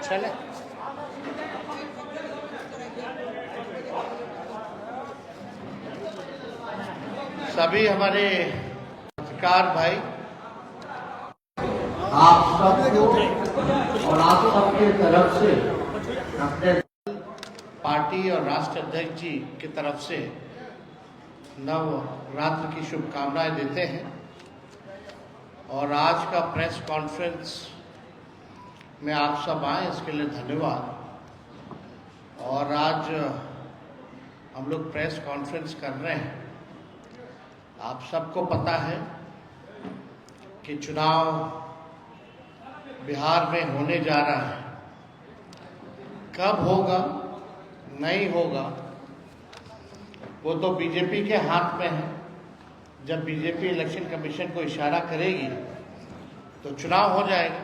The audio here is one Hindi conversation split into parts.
चले। सभी हमारे पत्रकार भाई, आप सबको और आप सबके तरफ से अपने पार्टी और राष्ट्र अध्यक्ष जी की तरफ से नवरात्र की शुभकामनाएं देते हैं। और आज का प्रेस कॉन्फ्रेंस में आप सब आए, इसके लिए धन्यवाद। और आज हम लोग प्रेस कॉन्फ्रेंस कर रहे हैं। आप सबको पता है कि चुनाव बिहार में होने जा रहा है। कब होगा नहीं होगा वो तो बीजेपी के हाथ में है। जब बीजेपी इलेक्शन कमीशन को इशारा करेगी तो चुनाव हो जाएगा।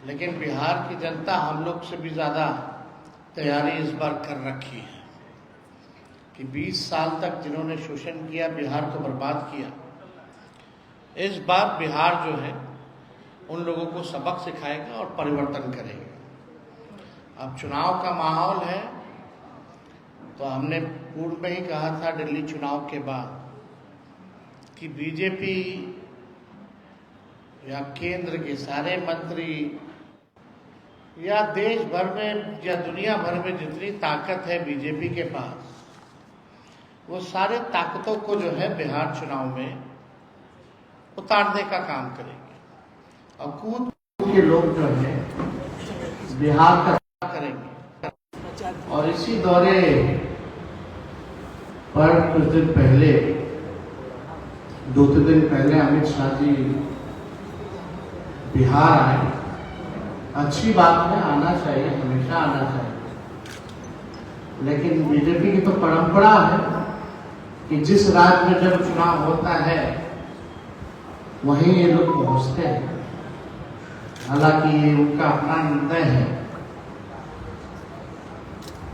लेकिन बिहार की जनता हम लोग से भी ज़्यादा तैयारी इस बार कर रखी है कि 20 साल तक जिन्होंने शोषण किया, बिहार को बर्बाद किया, इस बार बिहार जो है उन लोगों को सबक सिखाएगा और परिवर्तन करेगा। अब चुनाव का माहौल है तो हमने पूर्व में ही कहा था दिल्ली चुनाव के बाद कि बीजेपी या केंद्र के सारे मंत्री या देश भर में या दुनिया भर में जितनी ताकत है बीजेपी के पास, वो सारे ताकतों को जो है बिहार चुनाव में उतारने का काम करेंगे और कूद के लोग जो है बिहार का करेंगे। और इसी दौरे पर कुछ दिन पहले, 2-3 दिन पहले अमित शाह जी बिहार आए। अच्छी बात है, आना चाहिए, हमेशा आना चाहिए। लेकिन बीजेपी की तो परंपरा है कि जिस राज्य में जब चुनाव होता है वहीं ये लोग पहुंचते हैं। हालांकि ये उनका अपना निर्णय है।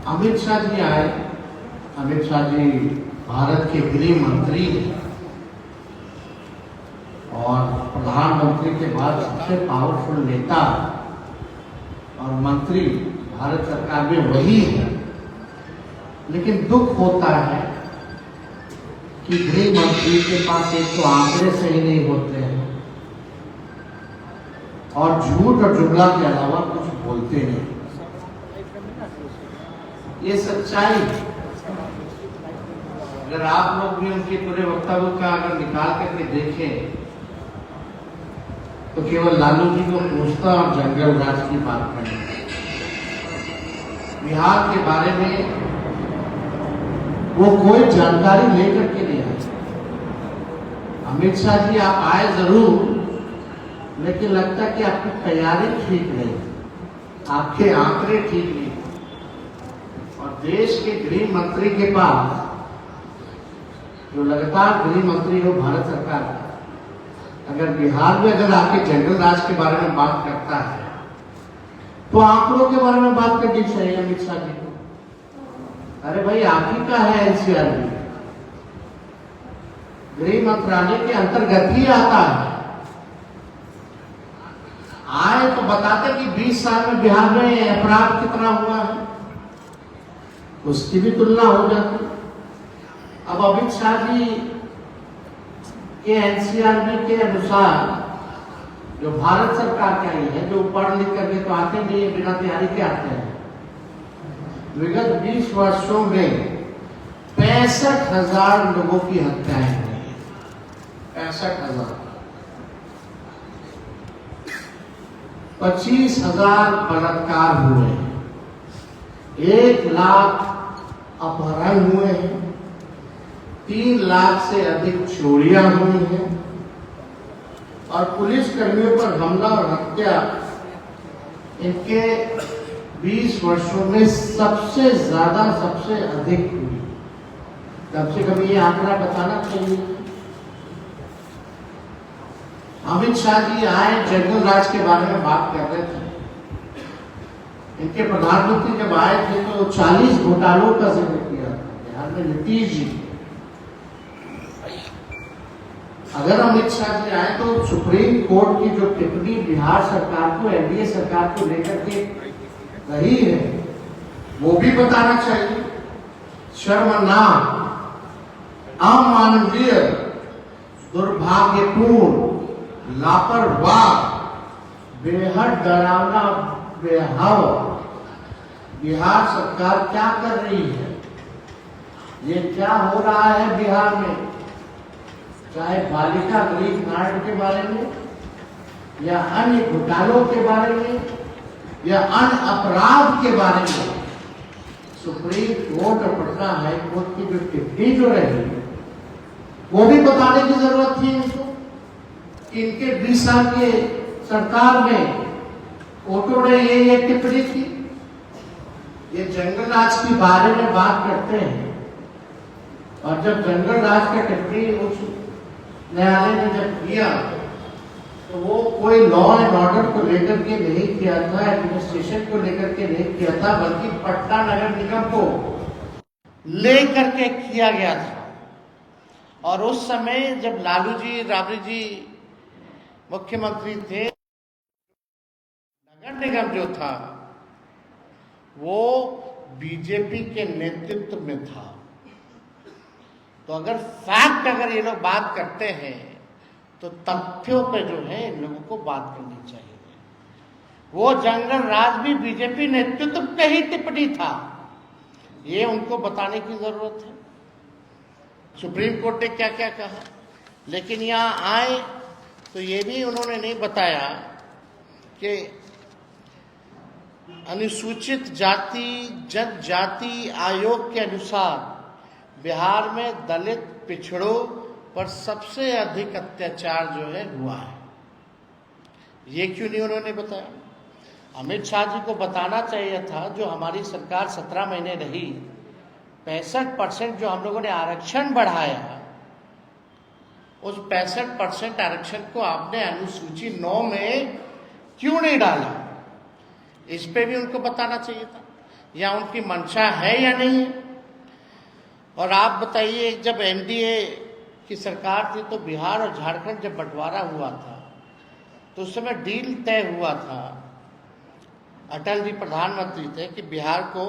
अमित शाह जी आए। अमित शाह जी भारत के गृह मंत्री हैं और प्रधानमंत्री के बाद सबसे पावरफुल नेता और मंत्री भारत सरकार में वही है। लेकिन दुख होता है कि गृह मंत्री के पास एक तो आंकड़े सही नहीं होते हैं और झूठ और जुमला के अलावा कुछ बोलते नहीं। ये सच्चाई है। अगर आप लोग भी उनके पूरे वक्तव्य का अगर निकाल करके देखें तो केवल लालू जी को पूछता और जंगल राज की बात करें। बिहार के बारे में वो कोई जानकारी लेकर के नहीं आए। अमित शाह जी आप आए जरूर, लेकिन लगता है कि आपकी तैयारी ठीक नहीं, आपके आंकड़े ठीक नहीं। और देश के गृह मंत्री के पास, जो लगातार गृह मंत्री हो भारत सरकार का, अगर बिहार में अगर आके जंगल राज के बारे में बात करता है तो आंकड़ों के बारे में बात करनी चाहिए अमित शाह जी को। अरे भाई, आप ही का है एनसीआर भी, गृह मंत्रालय के अंतर्गत ही आता है। आए तो बताते कि 20 साल में बिहार में अपराध कितना हुआ है, उसकी भी तुलना हो जाती। अब अमित शाह जी के एनसीआरबी के अनुसार, जो भारत सरकार का ही है, जो पढ़ लिख करके तो आते नहीं है, बिना तैयारी के आते हैं, विगत 20 वर्षों में 65,000 लोगों की हत्याएं हुई हैं। 65,000। 25,000 बलात्कार हुए हैं। 1 लाख अपहरण हुए हैं। 3 लाख से अधिक चोरियां हुई हैं और पुलिस कर्मियों पर हमला और हत्या इनके 20 वर्षों में सबसे ज्यादा, सबसे अधिक हुई। कम से कम ये आंकड़ा बताना चाहिए। अमित शाह जी आए, जंगल राज के बारे में बात कर रहे थे। इनके प्रधानमंत्री जब आए थे तो 40 घोटालों का जिक्र किया था बिहार में। नीतीश जी अगर अमित शाह जी आए तो सुप्रीम कोर्ट की जो टिप्पणी बिहार सरकार को, एनडीए सरकार को लेकर के रही है, वो भी बताना चाहिए। शर्मनाक, अमानवीय, दुर्भाग्यपूर्ण, लापरवाह, बेहद डरावना बेहाव बिहार सरकार क्या कर रही है। ये क्या हो रहा है बिहार में, चाहे बालिका गृह कांड के बारे में या अन्य घोटालों के बारे में या अन्य अपराध के बारे में, सुप्रीम कोर्ट और पटना हाई कोर्ट की जो टिप्पणी जो रही वो भी बताने की जरूरत थी इनको। इनके 20 साल के सरकार में कोर्टों ने ये टिप्पणी की। ये जंगल राज के बारे में बात करते हैं, और जब जंगल राज का टिप्पणी उच्च न्यायालय ने जब किया तो वो कोई लॉ एंड ऑर्डर को लेकर के नहीं किया था, एडमिनिस्ट्रेशन को लेकर के नहीं किया था, बल्कि पटना नगर निगम को लेकर के किया गया था। और उस समय जब लालू जी, राबड़ी जी मुख्यमंत्री थे, नगर निगम जो था वो बीजेपी के नेतृत्व में था। तो अगर फैक्ट अगर ये लोग बात करते हैं तो तथ्यों पे जो है इन लोगों को बात करनी चाहिए। वो जंगल राज भी बीजेपी नेतृत्व पे ही टिप्पणी था, ये उनको बताने की जरूरत है। सुप्रीम कोर्ट ने क्या क्या कहा, लेकिन यहाँ आए तो ये भी उन्होंने नहीं बताया कि अनुसूचित जाति जनजाति आयोग के अनुसार बिहार में दलित पिछड़ों पर सबसे अधिक अत्याचार जो है हुआ है। ये क्यों नहीं उन्होंने बताया? अमित शाह जी को बताना चाहिए था। जो हमारी सरकार 17 महीने रही, 65% जो हम लोगों ने आरक्षण बढ़ाया, उस 65% आरक्षण को आपने अनुसूची 9 में क्यों नहीं डाला? इस पे भी उनको बताना चाहिए था, या उनकी मंशा है या नहीं है। और आप बताइए, जब एनडीए की सरकार थी तो बिहार और झारखंड जब बंटवारा हुआ था तो उस समय डील तय हुआ था, अटल जी प्रधानमंत्री थे, कि बिहार को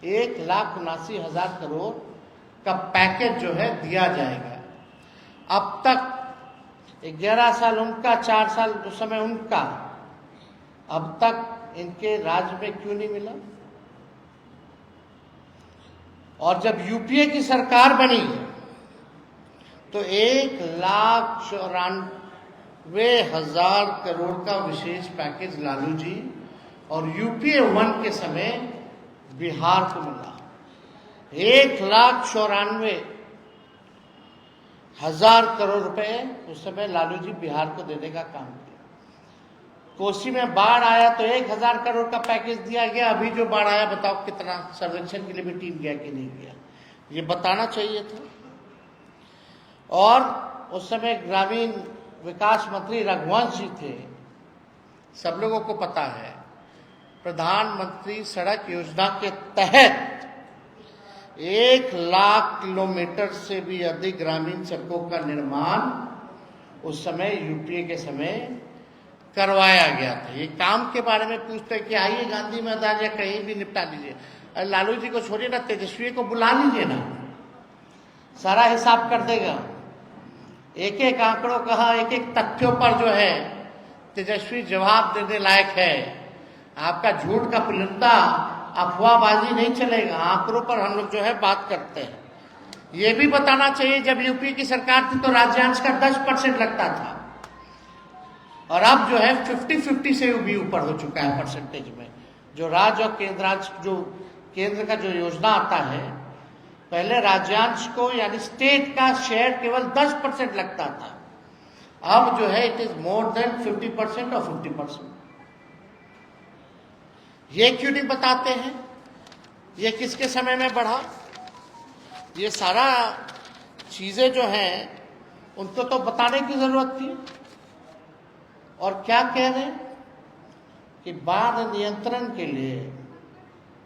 1,79,000 करोड़ का पैकेज जो है दिया जाएगा। अब तक 11 साल उनका, 4 साल उस समय उनका, अब तक इनके राज्य में क्यों नहीं मिला? और जब यूपीए की सरकार बनी तो 1,94,000 करोड़ का विशेष पैकेज लालू जी और यूपीए 1 के समय बिहार को मिला। 1,94,000 करोड़ रुपए उस समय लालू जी बिहार को देने का काम किया। कोसी में बाढ़ आया तो 1,000 करोड़ का पैकेज दिया गया। अभी जो बाढ़ आया, बताओ कितना सर्वेक्षण के लिए भी टीम गया कि नहीं गया? ये बताना चाहिए था। और उस समय ग्रामीण विकास मंत्री रघुवंश जी थे, सब लोगों को पता है। प्रधानमंत्री सड़क योजना के तहत 1,00,000 किलोमीटर से भी अधिक ग्रामीण सड़कों का निर्माण उस समय यूपीए के समय करवाया गया था। ये काम के बारे में पूछते हैं कि आइए गांधी मैदान या कहीं भी निपटा दीजिए। लालू जी को छोड़िए ना, तेजस्वी को बुला लीजिए ना, सारा हिसाब कर देगा। एक एक आंकड़ों कहा, एक एक तथ्यों पर जो है तेजस्वी जवाब देने लायक है। आपका झूठ का पुलिंदा, अफवाहबाजी नहीं चलेगा। आंकड़ों पर हम लोग जो है बात करते हैं। ये भी बताना चाहिए, जब यूपी की सरकार थी तो राज्यांश का 10% लगता था, और अब जो है 50-50 से भी ऊपर हो चुका है परसेंटेज में। जो राज्य और केंद्र का जो योजना आता है, पहले राज्यांश को यानी स्टेट का शेयर केवल 10% लगता था, अब जो है इट इज मोर देन 50% और 50%। ये क्यों नहीं बताते हैं? ये किसके समय में बढ़ा? ये सारा चीजें जो हैं उनको तो बताने की जरूरत थी। और क्या कह रहे हैं कि बाढ़ नियंत्रण के लिए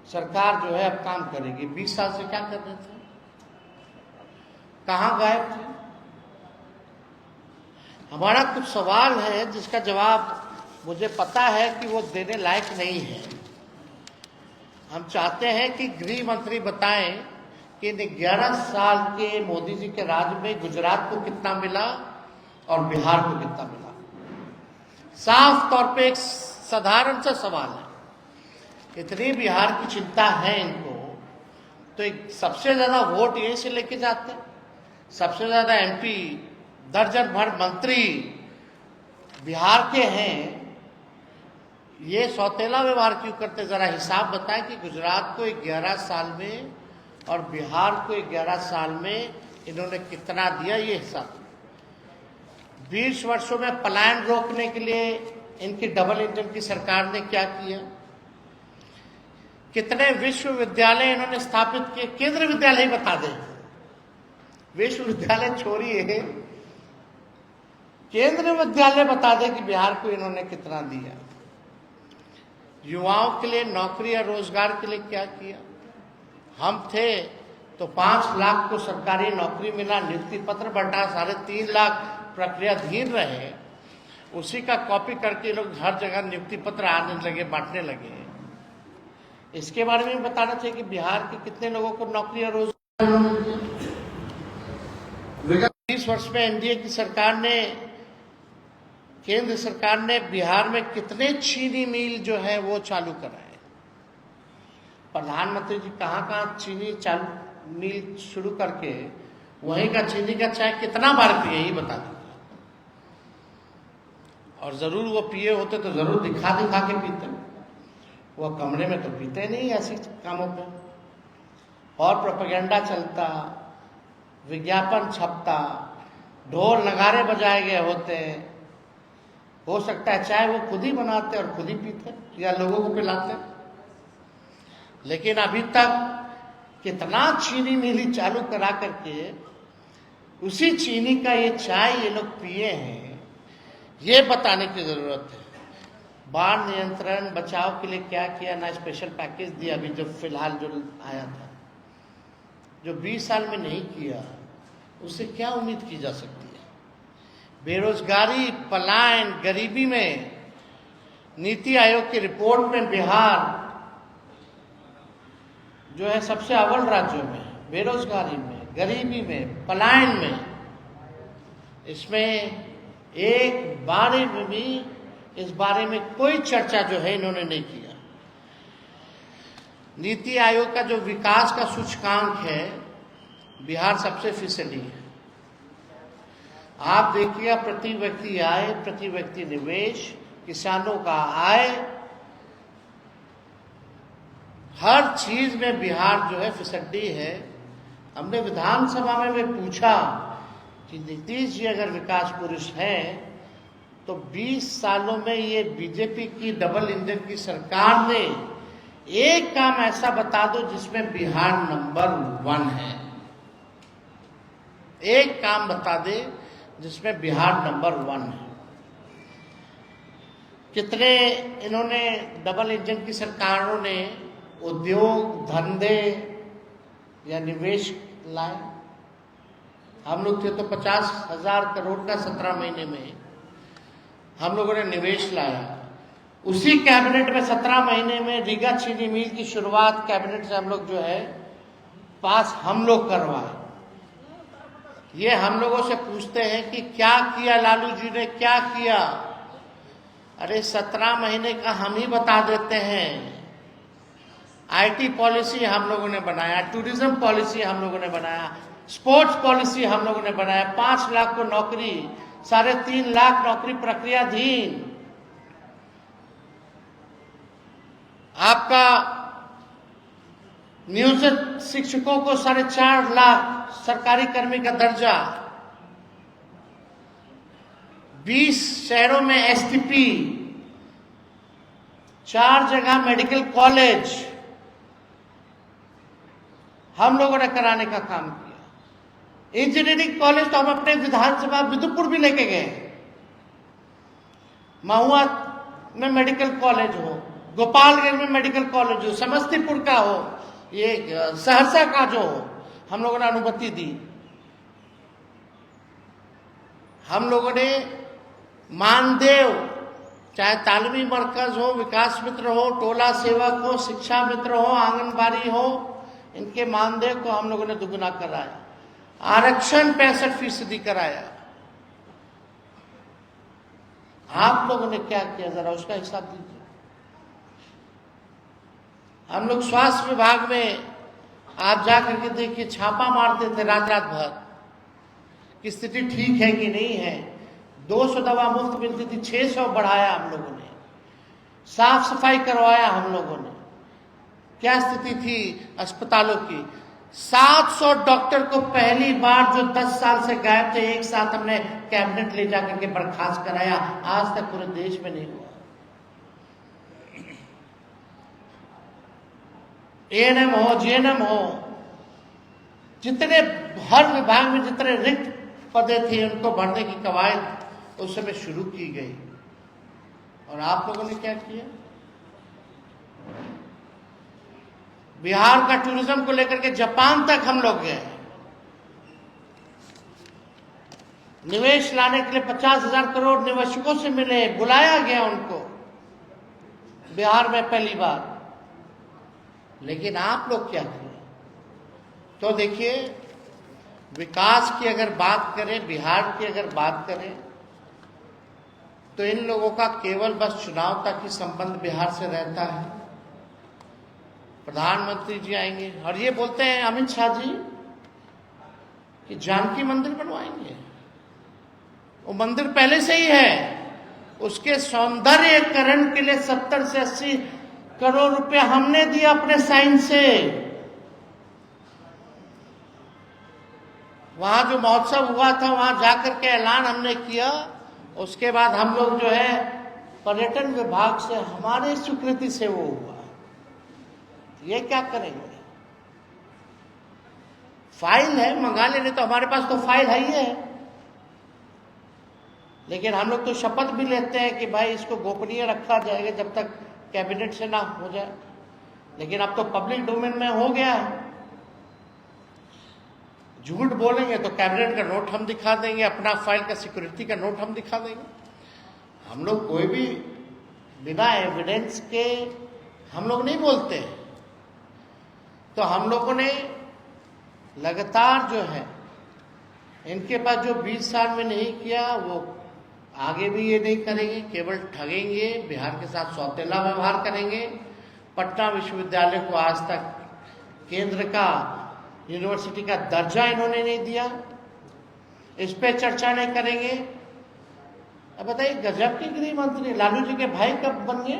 सरकार जो है अब काम करेगी। 20 साल से क्या कर रहे थे? कहां गायब थे? हमारा कुछ सवाल है जिसका जवाब मुझे पता है कि वो देने लायक नहीं है। हम चाहते हैं कि गृह मंत्री बताएं कि इन 11 साल के मोदी जी के राज में गुजरात को कितना मिला और बिहार को कितना मिला। साफ तौर पे एक साधारण सा सवाल है। इतनी बिहार की चिंता है इनको, तो एक सबसे ज्यादा वोट यहीं से लेके जाते, सबसे ज्यादा एमपी, दर्जन भर मंत्री बिहार के हैं, ये सौतेला व्यवहार क्यों करते? जरा हिसाब बताएं कि गुजरात को 11 साल में और बिहार को 11 साल में इन्होंने कितना दिया, ये हिसाब। 20 वर्षों में पलायन रोकने के लिए इनकी डबल इंजन की सरकार ने क्या किया? कितने विश्वविद्यालय इन्होंने स्थापित किए? केंद्रीय विद्यालय ही बता दें, विश्वविद्यालय छोड़िए, केंद्रीय विद्यालय बता दें कि बिहार को इन्होंने कितना दिया। युवाओं के लिए नौकरी या रोजगार के लिए क्या किया? हम थे तो 5 लाख को सरकारी नौकरी मिला, नियुक्ति पत्र बढ़ा, 3.5 लाख प्रक्रियाधीन रहे, उसी का कॉपी करके लोग हर जगह नियुक्ति पत्र आने लगे, बांटने लगे। इसके बारे में बताना चाहिए कि बिहार के कितने लोगों को नौकरी और रोजगार। 20 वर्ष में एनडीए की सरकार ने, केंद्र सरकार ने बिहार में कितने चीनी मिल जो है वो चालू कराए? प्रधानमंत्री जी कहाँ चीनी चालू मिल शुरू करके वहीं का चीनी का चाय कितना बार पिए, यही बता दीजिए। और जरूर वो पिए होते तो जरूर दिखा के पीते, वो कमरे में तो पीते नहीं ऐसी कामों पे। और प्रोपेगेंडा चलता, विज्ञापन छपता, ढोल नगारे बजाए गए होते। हो सकता है चाय वो खुद ही बनाते और खुद ही पीते या लोगों को पिलाते। लेकिन अभी तक कितना चीनी मिली चालू करा करके उसी चीनी का ये चाय ये लोग पिए हैं, ये बताने की जरूरत है। बाढ़ नियंत्रण बचाव के लिए क्या किया? ना स्पेशल पैकेज दिया अभी जो फिलहाल जो आया था, जो 20 साल में नहीं किया, उससे क्या उम्मीद की जा सकती है? बेरोजगारी, पलायन, गरीबी में नीति आयोग की रिपोर्ट में बिहार जो है सबसे अव्वल राज्यों में, बेरोजगारी में, गरीबी में, पलायन में। इसमें एक बारे में भी, इस बारे में कोई चर्चा जो है इन्होंने नहीं किया। नीति आयोग का जो विकास का सूचकांक है, बिहार सबसे फीसदी है। आप देखिएगा, प्रति व्यक्ति आय, प्रति व्यक्ति निवेश, किसानों का आय, हर चीज में बिहार जो है फिसड्डी है। हमने विधानसभा में पूछा कि नीतीश जी अगर विकास पुरुष हैं तो 20 सालों में ये बीजेपी की डबल इंजन की सरकार ने एक काम ऐसा बता दो जिसमें बिहार नंबर 1 है। एक काम बता दे जिसमें बिहार नंबर 1 है। कितने इन्होंने डबल इंजन की सरकारों ने उद्योग, धंधे या निवेश लाए? हम लोग थे तो 50,000 करोड़ का 17 महीने में हम लोगों ने निवेश लाया। उसी कैबिनेट में 17 महीने में रीगा चीनी मिल की शुरुआत कैबिनेट से हम लोग जो है पास हम लोग करवाए। ये हम लोगों से पूछते हैं कि क्या किया लालू जी ने, क्या किया? अरे 17 महीने का हम ही बता देते हैं। आईटी पॉलिसी हम लोगों ने बनाया, टूरिज्म पॉलिसी हम लोगों ने बनाया, स्पोर्ट्स पॉलिसी हम लोगों ने बनाया, 5 लाख को नौकरी, 3.5 लाख नौकरी प्रक्रियाधीन। आपका नियोजित शिक्षकों को 4.5 लाख सरकारी कर्मी का दर्जा, 20 शहरों में एसटीपी, 4 जगह मेडिकल कॉलेज हम लोगों ने कराने का काम किया। इंजीनियरिंग कॉलेज तो हम अपने विधानसभा विदुपुर भी लेके गए। महुआ में मेडिकल कॉलेज हो, गोपालगंज में मेडिकल कॉलेज हो, समस्तीपुर का हो, ये सहरसा का जो हो, हम लोगों ने अनुमति दी। हम लोगों ने मानदेय, चाहे तालीमी मरकज हो, विकास मित्र हो, टोला सेवक हो, शिक्षा मित्र हो, आंगनबाड़ी हो, इनके मानदेय को हम लोगों ने दुगुना कराया। आरक्षण 65% कराया। आप लोगों ने क्या किया, जरा उसका हिसाब दीजिए। हम लोग स्वास्थ्य विभाग में आप जाकर के देखिए, छापा मारते थे रात रात भर कि स्थिति ठीक है कि नहीं है। 200 दवा मुफ्त मिलती थी, 600 बढ़ाया हम लोगों ने। साफ सफाई करवाया हम लोगों ने। क्या स्थिति थी अस्पतालों की? 700 डॉक्टर को पहली बार, जो 10 साल से गायब थे, एक साथ हमने कैबिनेट ले जाकर के बर्खास्त कराया। आज तक पूरे देश में नहीं हुआ। एएनएम हो, जीएनएम हो, जितने हर विभाग में जितने रिक्त पदे थे उनको भरने की कवायद उस समय शुरू की गई। और आप लोगों ने क्या किया? बिहार का टूरिज्म को लेकर के जापान तक हम लोग गए। निवेश लाने के लिए 50,000 करोड़ निवेशकों से मिले, बुलाया गया उनको बिहार में पहली बार। लेकिन आप लोग क्या किए? तो देखिए, विकास की अगर बात करें, बिहार की अगर बात करें, तो इन लोगों का केवल बस चुनाव तक ही संबंध बिहार से रहता है। प्रधानमंत्री जी आएंगे और ये बोलते हैं अमित शाह जी कि जानकी मंदिर बनवाएंगे। वो मंदिर पहले से ही है, उसके सौंदर्यीकरण के लिए 70 से 80 करोड़ रुपए हमने दिए अपने साइन से। वहां जो महोत्सव हुआ था, वहां जाकर के ऐलान हमने किया। उसके बाद हम लोग जो है पर्यटन विभाग से, हमारे स्वीकृति से वो हुआ। ये क्या करेंगे? फाइल है, मंगा लेने, तो हमारे पास तो फाइल है ही है। लेकिन हम लोग तो शपथ भी लेते हैं कि भाई इसको गोपनीय रखा जाएगा जब तक कैबिनेट से ना हो जाए। लेकिन अब तो पब्लिक डोमेन में हो गया है। झूठ बोलेंगे तो कैबिनेट का नोट हम दिखा देंगे, अपना फाइल का सिक्योरिटी का नोट हम दिखा देंगे। हम लोग कोई भी बिना एविडेंस के हम लोग नहीं बोलते। तो हम लोगों ने लगातार जो है, इनके पास जो 20 साल में नहीं किया, वो आगे भी ये नहीं करेंगे। केवल ठगेंगे, बिहार के साथ सौतेला व्यवहार करेंगे। पटना विश्वविद्यालय को आज तक केंद्र का यूनिवर्सिटी का दर्जा इन्होंने नहीं दिया, इस पे चर्चा नहीं करेंगे। अब बताइए, गजब के गृह मंत्री लालू जी के भाई कब बन गए?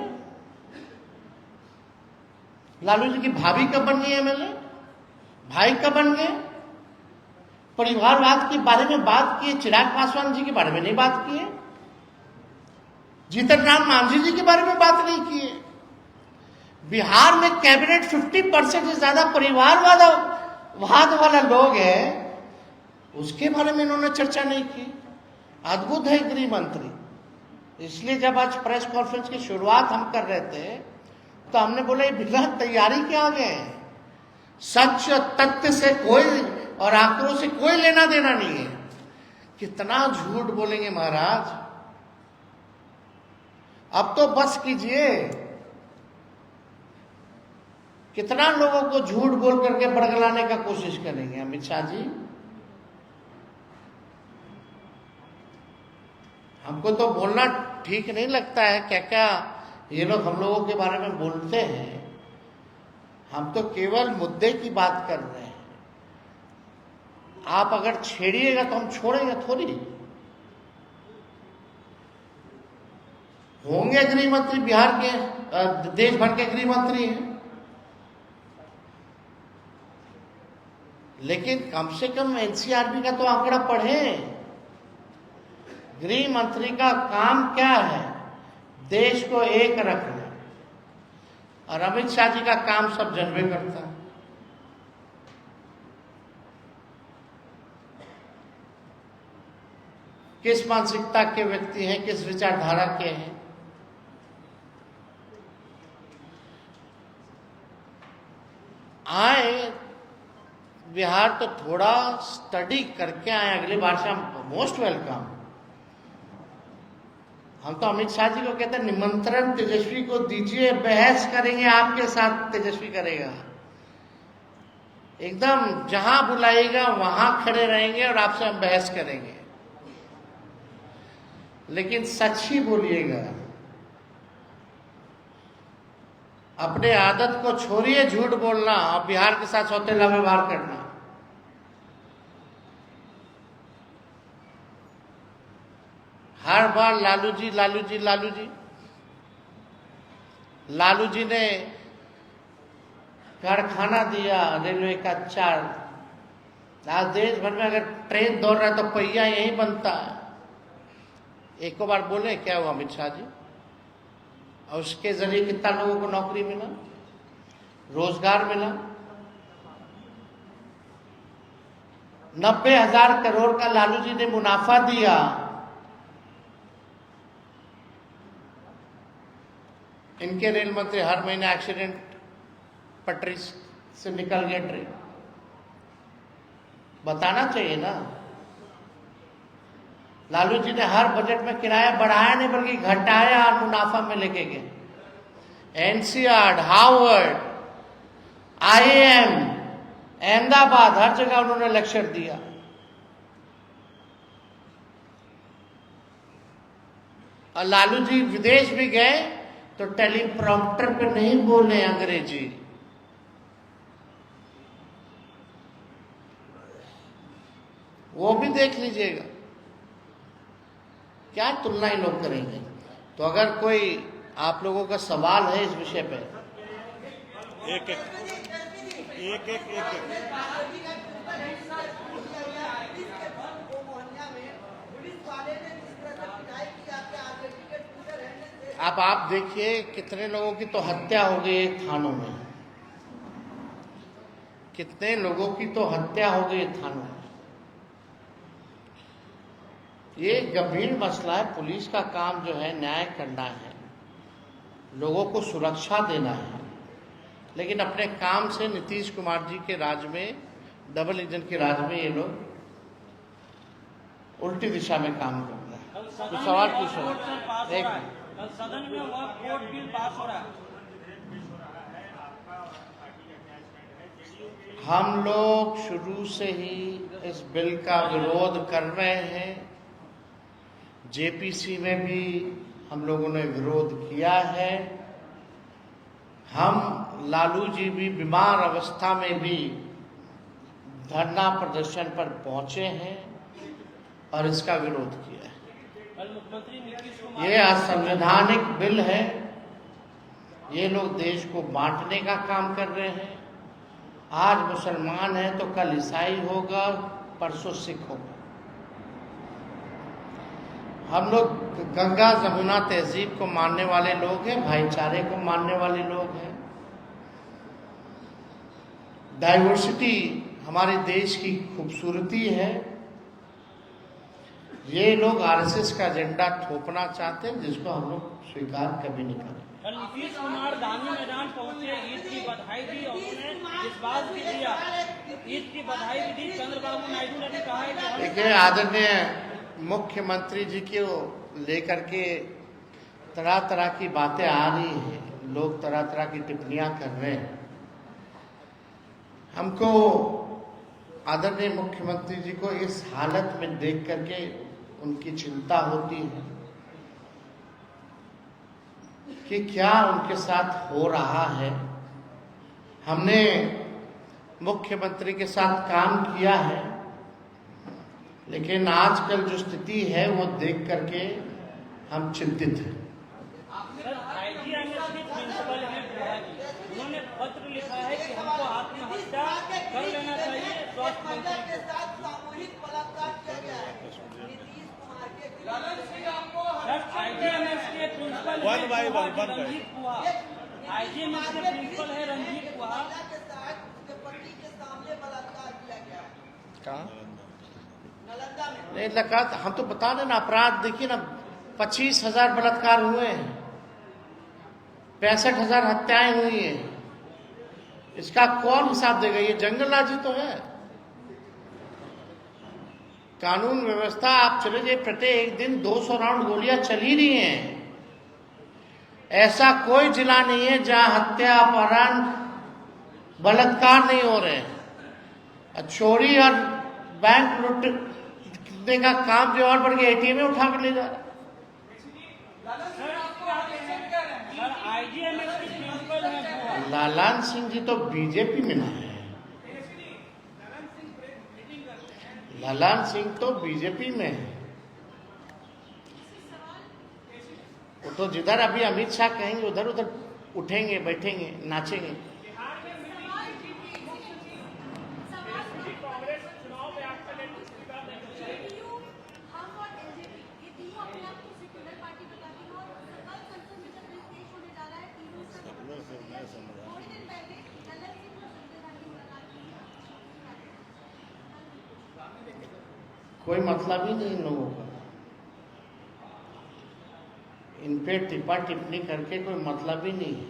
लालू जी की भाभी कब बन गई एमएलए? भाई कब बन गए? परिवारवाद के बारे में बात किए, चिराग पासवान जी के बारे में नहीं बात किए, जीतन राम मांझी जी के बारे में बात नहीं किए। बिहार में कैबिनेट 50% से ज्यादा परिवारवाद वाला लोग हैं, उसके बारे में इन्होंने चर्चा नहीं की। अद्भुत है गृह मंत्री। इसलिए जब आज प्रेस कॉन्फ्रेंस की शुरुआत हम कर रहे थे तो हमने बोला ये बिना तैयारी के आ गए। सच तथ्य से कोई और आंकड़ों से कोई लेना देना नहीं है। कितना झूठ बोलेंगे महाराज? अब तो बस कीजिए। कितना लोगों को झूठ बोल करके बरगलाने का कोशिश करेंगे अमित शाह जी? हमको तो बोलना ठीक नहीं लगता है। क्या क्या ये लोग हम लोगों के बारे में बोलते हैं। हम तो केवल मुद्दे की बात कर रहे हैं। आप अगर छेड़िएगा तो हम छोड़ेंगे थोड़ी। होंगे गृह मंत्री, बिहार के, देश भर के गृह मंत्री हैं, लेकिन कम से कम एनसीआरबी का तो आंकड़ा पढ़ें। गृह मंत्री का काम क्या है? देश को एक रखना। और अमित शाह जी का काम सब जनवे करता है। किस मानसिकता के व्यक्ति हैं, किस विचारधारा के हैं। आए बिहार तो थोड़ा स्टडी करके आए, अगली बार से हम मोस्ट वेलकम। हम तो अमित शाह जी को कहते हैं निमंत्रण तेजस्वी को दीजिए, बहस करेंगे आपके साथ, तेजस्वी करेगा। एकदम जहां बुलाएगा वहां खड़े रहेंगे और आपसे हम बहस करेंगे, लेकिन सच ही बोलिएगा। अपने आदत को छोड़िए झूठ बोलना और बिहार के साथ सौतेला व्यवहार करना। हर बार लालू जी लालू जी लालू जी। लालू जी ने कारखाना दिया रेलवे का 4। आज देश भर में अगर ट्रेन दौड़ रहा है तो पहिया यहीं बनता है। एक बार बोले क्या हुआ अमित शाह जी, और उसके जरिए कितना लोगों को नौकरी मिला, रोजगार मिला। 90,000 करोड़ का लालू जी ने मुनाफा दिया। इनके रेल मंत्री हर महीने एक्सीडेंट पटरी से निकल गए ट्रेन। बताना चाहिए ना। लालू जी ने हर बजट में किराया बढ़ाया नहीं बल्कि घटाया और मुनाफा में लेके गए। एनसीआर, हार्वर्ड, आईआईएम, अहमदाबाद, हर जगह उन्होंने लेक्चर दिया। और लालू जी विदेश भी गए तो टेलीप्रॉम्प्टर पे नहीं बोले अंग्रेजी। वो भी देख लीजिएगा, क्या तुलना ही लोग करेंगे। तो अगर कोई आप लोगों का सवाल है इस विषय पे, एक एक एक आप देखिए कितने लोगों की तो हत्या हो गई थानों में, कितने लोगों की तो हत्या हो गई थानों में। ये गंभीर मसला है। पुलिस का काम जो है न्याय करना है, लोगों को सुरक्षा देना है, लेकिन अपने काम से नीतीश कुमार जी के राज में, डबल इंजन के राज में ये लोग उल्टी दिशा में काम कर रहे हैं। कुछ सवाल पूछो। एक कल सदन में वक्फ बोर्ड बिल पास हो रहा है। हम लोग शुरू से ही इस बिल का विरोध कर रहे हैं। जेपीसी में भी हम लोगों ने विरोध किया है। हम लालू जी भी बीमार अवस्था में भी धरना प्रदर्शन पर पहुंचे हैं और इसका विरोध किया है। कल मुख्यमंत्री नीतीश कुमार ये असंवैधानिक बिल है। ये लोग देश को बांटने का काम कर रहे हैं। आज मुसलमान है तो कल ईसाई होगा, परसों सिख होगा। हम लोग गंगा जमुना तहजीब को मानने वाले लोग हैं, भाईचारे को मानने वाले लोग हैं। डाइवर्सिटी हमारे देश की खूबसूरती है। ये लोग आरएसएस का एजेंडा थोपना चाहते हैं, जिसको हम लोग स्वीकार कभी नहीं करेंगे। कल नीतीश कुमार गांधी मैदान पहुंचे, ईद की बधाई दी और उन्होंने इस बात भी दिया, ईद की बधाई भी दी। चंद्रबाबू नायडू ने भी कहा है कि देखिए, आदरणीय मुख्यमंत्री जी को लेकर के तरह तरह की बातें आ रही हैं, लोग तरह तरह की टिप्पणियां कर रहे हैं। हमको आदरणीय मुख्यमंत्री जी को इस हालत में देख करके उनकी चिंता होती है कि क्या उनके साथ हो रहा है। हमने मुख्यमंत्री के साथ काम किया है, लेकिन आजकल जो स्थिति है वो देख करके हम चिंतित हैं। आईजीएमएस प्रिंसिपल हैं बुआ जी, उन्होंने पत्र लिखा है कि हमको आत्महत्या कर लेना चाहिए। स्वास्थ्य मंत्री के साथ सामूहिक बलात्कार किया गया है। नीतीश कुमार के आईजीएमएस के प्रिंसिपल रंजीत कुआ, आईजीएमएस के प्रिंसिपल है रंजीत कुआ के साथ उसके पति के सामने बलात्कार किया गया है। कहाँ? नालंदा में। नहीं लगा, हम तो बता रहे ना, अपराध देखिए ना, 25,000 बलात्कार हुए हैं, 65,000 हत्याएं हुई हैं। इसका कौन हिसाब देगा? ये जंगल राज तो है। कानून व्यवस्था आप चले जाइए, प्रत्येक दिन 200 राउंड गोलियां चल ही रही हैं। ऐसा कोई जिला नहीं है जहां हत्या, अपहरण, बलात्कार नहीं हो रहे हैं। चोरी और बैंक लूटने का काम जो और बढ़ गया, एटीएम में उठा कर ले जा रहा है। लालन सिंह जी तो बीजेपी में ना है। लालन सिंह तो बीजेपी में है। वो तो जिधर अभी अमित शाह कहेंगे उधर उधर उठेंगे, बैठेंगे, नाचेंगे। कोई मतलब ही नहीं इन लोगों का। इन पे टिप्पा टिप्पणी करके कोई मतलब ही नहीं है।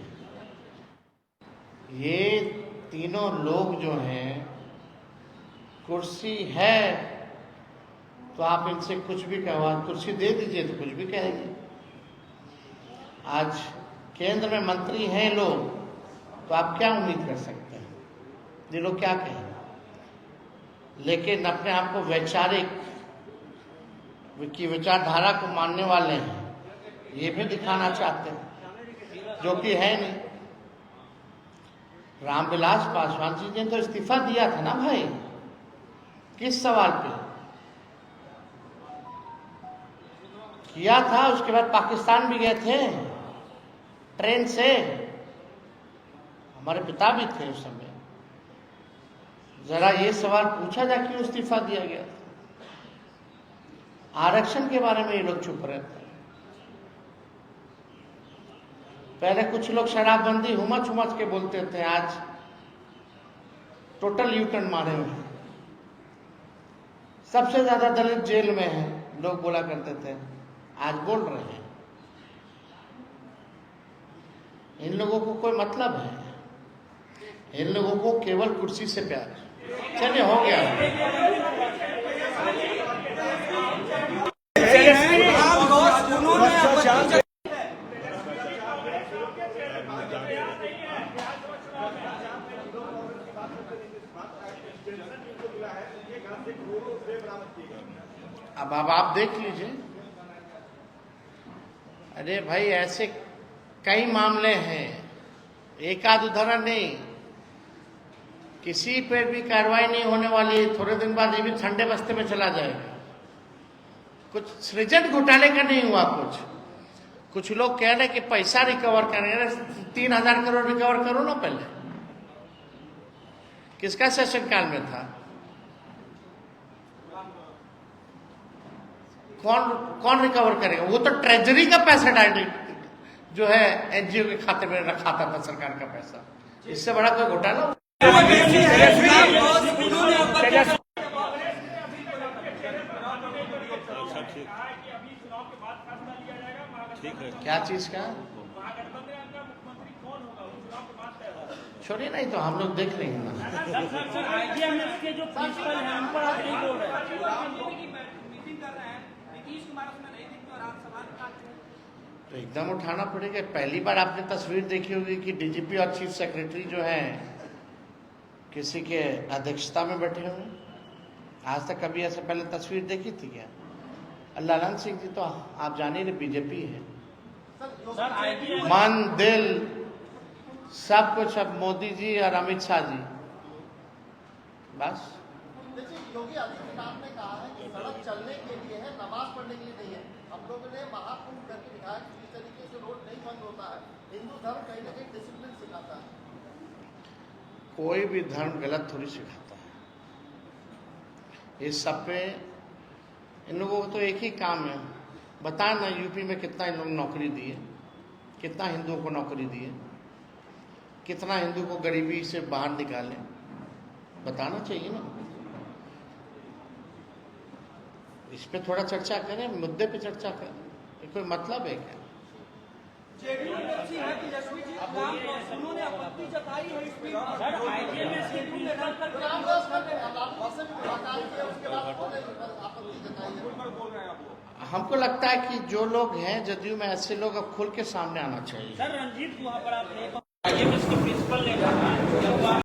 ये तीनों लोग जो हैं, कुर्सी है तो आप इनसे कुछ भी कहवा, कुर्सी दे दीजिए तो कुछ भी कहेंगे। आज केंद्र में मंत्री हैं लोग, तो आप क्या उम्मीद कर सकते हैं? ये लोग क्या कहें? लेकिन अपने आप को वैचारिक की विचारधारा को मानने वाले हैं, ये भी दिखाना चाहते हैं, जो कि है नहीं। रामविलास पासवान जी ने तो इस्तीफा दिया था ना भाई, किस सवाल पे किया था? उसके बाद पाकिस्तान भी गए थे ट्रेन से, हमारे पिता भी थे उस समय। जरा ये सवाल पूछा जाए क्यों इस्तीफा दिया गया था? आरक्षण के बारे में ये लोग चुप रहते हैं। पहले कुछ लोग शराबबंदी हुमच हुमच के बोलते थे, आज टोटल यूटर्न मारे हुए हैं। सबसे ज्यादा दलित जेल में है, लोग बोला करते थे, आज बोल रहे हैं। इन लोगों को कोई मतलब है? इन लोगों को केवल कुर्सी से प्यार है। चलिए, हो गया। अब आप देख लीजिए। अरे भाई, ऐसे कई मामले हैं, एक आध उदाहरण नहीं। किसी पर भी कार्रवाई नहीं होने वाली, थोड़े दिन बाद ये भी ठंडे बस्ते में चला जाएगा। कुछ सृजन घोटाले का नहीं हुआ। कुछ लोग कह रहे कि पैसा रिकवर करेंगे, 3,000 करोड़ रिकवर करो ना पहले। किसका शासन काल में था? कौन रिकवर करेगा? वो तो ट्रेजरी का पैसा डायरेक्ट जो है एनजीओ के खाते में रखा था, सरकार का पैसा। इससे बड़ा कोई घोटाला? क्या चीज का? छोड़िए, नहीं तो हम लोग देख लेंगे ना। तो एकदम उठाना पड़ेगा। पहली बार आपने तस्वीर देखी होगी कि डीजीपी और चीफ सेक्रेटरी जो हैं किसी के अध्यक्षता में बैठे हुए। आज तक कभी ऐसे पहले तस्वीर देखी थी क्या? लालन सिंह जी तो आप जानिए ना, बीजेपी है। मन दिल सब कुछ अब मोदी जी और अमित शाह जी। बस योगी आदित्यनाथ ने कहा है कि सड़क चलने के लिए है, नमाज पढ़ने के लिए नहीं है। हम लोगों ने महाकुंभ करके दिखाया कि इस तरीके से रोड नहीं बंद होता है। हिंदू धर्म कहीं ना कहीं डिसिप्लिन सिखाता है। कोई भी धर्म गलत थोड़ी सिखाता है। इस सब पे इन लोगों को तो एक ही काम है, बताए ना यूपी में कितना इन लोग नौकरी दिए, कितना हिंदुओं को नौकरी दिए, कितना हिंदू को गरीबी से बाहर निकाले, बताना चाहिए ना। इस पे थोड़ा चर्चा करें, मुद्दे पे चर्चा करें। ये कोई मतलब है क्या? आपत्ति जताई है इसमें सर आईजीएमएस के प्रिंसिपल पर रामदास से भी मुलाकात की उसके बाद उन्होंने आपत्ति जताई है। हमको लगता है कि जो लोग हैं जदयू में ऐसे लोग अब खुल के सामने आना चाहिए। सर रंजीत गुहा पर आपने आईजीएमएस की